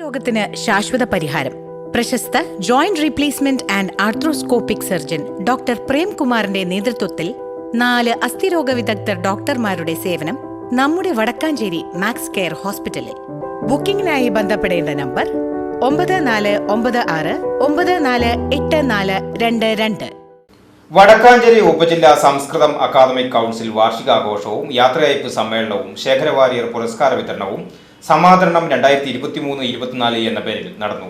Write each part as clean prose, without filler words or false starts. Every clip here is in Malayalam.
രോഗത്തിന് ശാശ്വത പരിഹാരം. പ്രശസ്ത joint replacement and arthroscopic surgeon doctor പ്രേംകുമാറിന്റെ നേതൃത്വത്തിൽ 4 അസ്ഥിരോഗ വിദഗ്ധർ ഡോക്ടർമാരുടെ സേവനം നമ്മുടെ വടക്കാഞ്ചേരി മാക്സ് കെയർ ഹോസ്പിറ്റലിൽ. ബുക്കിംഗിനായി ബന്ധപ്പെടേണ്ട നമ്പർ 9496948422. വടക്കാഞ്ചേരി ഉപജില്ലാ സംസ്കൃതം അക്കാദമിക് കൗൺസിൽ വാർഷികാഘോഷവും യാത്രയയപ്പ് സമ്മേളനവും ശേഖരവാര്യർ പുരസ്കാര വിതരണവും സമാദരണം 2023-24 എന്ന പേരിൽ നടന്നു.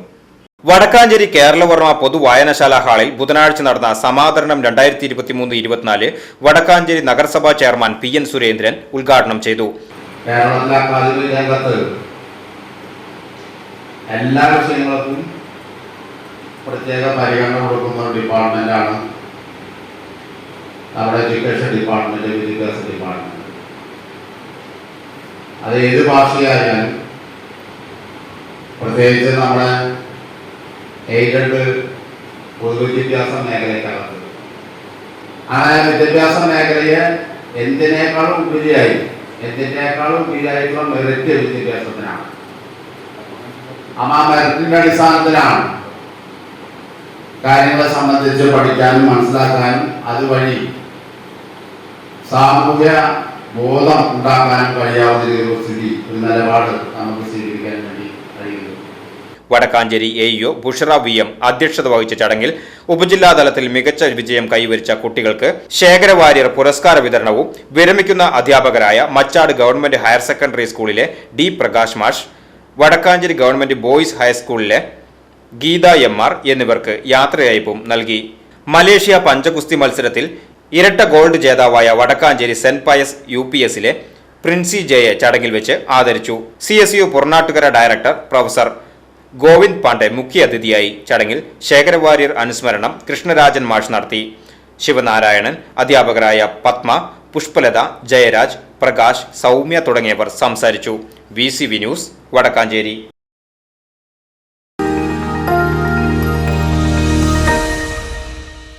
വടക്കാഞ്ചേരി കേരളവർമ്മ പൊതുവായനശാല ഹാളിൽ ബുധനാഴ്ച നടന്ന സമാദരണം 2023-24 വടക്കാഞ്ചേരി നഗരസഭാ ചെയർമാൻ PN സുരേന്ദ്രൻ ഉദ്ഘാടനം ചെയ്തു. കേരളത്തിലെ അക്കാദമിക് രംഗത്ത് എല്ലാ വിഷയങ്ങൾക്കും പ്രത്യേക പരിഗണന കൊടുക്കുന്ന ഒരു ഡിപ്പാർട്ട്മെന്റാണ് നമ്മുടെ എഡ്യൂക്കേഷൻ ഡിപ്പാർട്ട്മെന്റ്, വിദ്യാഭ്യാസ ഡിപ്പാർട്ട്മെന്റ്. അത് ഏത് ഭാഷയായാലും പ്രത്യേകിച്ച് നമ്മുടെ എയ്ഡഡ് പൊതുവിദ്യാഭ്യാസ മേഖലയ്ക്കകത്ത് ആ വിദ്യാഭ്യാസ മേഖലയെ എന്തിനേക്കാളും ഉപരിയായിട്ടുള്ള മെറിറ്റ് വിദ്യാഭ്യാസത്തിനാണ്. ആ മെറിറ്റിന്റെ അടിസ്ഥാനത്തിലാണ് കാര്യങ്ങളെ സംബന്ധിച്ച് പഠിക്കാനും മനസ്സിലാക്കാനും അതുവഴി സാമൂഹ്യ ബോധം ഉണ്ടാക്കാനും കഴിയാവുന്ന ഒരു നിലപാട് നമുക്ക് സ്വീകരിക്കാൻ വേണ്ടി കഴിയുന്നു. വടക്കാഞ്ചേരി AEO ബുഷറ VM അധ്യക്ഷത വഹിച്ച ചടങ്ങിൽ ഉപജില്ലാതലത്തിൽ മികച്ച വിജയം കൈവരിച്ച കുട്ടികൾക്ക് ശേഖരവാര്യർ പുരസ്കാര വിതരണവും വിരമിക്കുന്ന അധ്യാപകരായ മച്ചാട് ഗവൺമെന്റ് ഹയർ സെക്കൻഡറി സ്കൂളിലെ D പ്രകാശ് മാഷ്, വടക്കാഞ്ചേരി ഗവൺമെന്റ് ബോയ്സ് ഹൈസ്കൂളിലെ ഗീത MR എന്നിവർക്ക് യാത്രയയപ്പും നൽകി. മലേഷ്യ പഞ്ചഗുസ്തി മത്സരത്തിൽ ഇരട്ട ഗോൾഡ് ജേതാവായ വടക്കാഞ്ചേരി സെന്റ് പയസ് UPSലെ പ്രിൻസി ജയെ ചടങ്ങിൽ വെച്ച് ആദരിച്ചു. CSU Puranattukara director professor Govind Pandey മുഖ്യാതിഥിയായി. ചടങ്ങിൽ ശേഖരവാര്യർ അനുസ്മരണം കൃഷ്ണരാജൻ മാഷ് നടത്തി. ശിവനാരായണൻ, അധ്യാപകരായ പത്മ, പുഷ്പലത, ജയരാജ്, പ്രകാശ്, സൗമ്യ തുടങ്ങിയവർ സംസാരിച്ചു. VCV news, Vadakkanchery.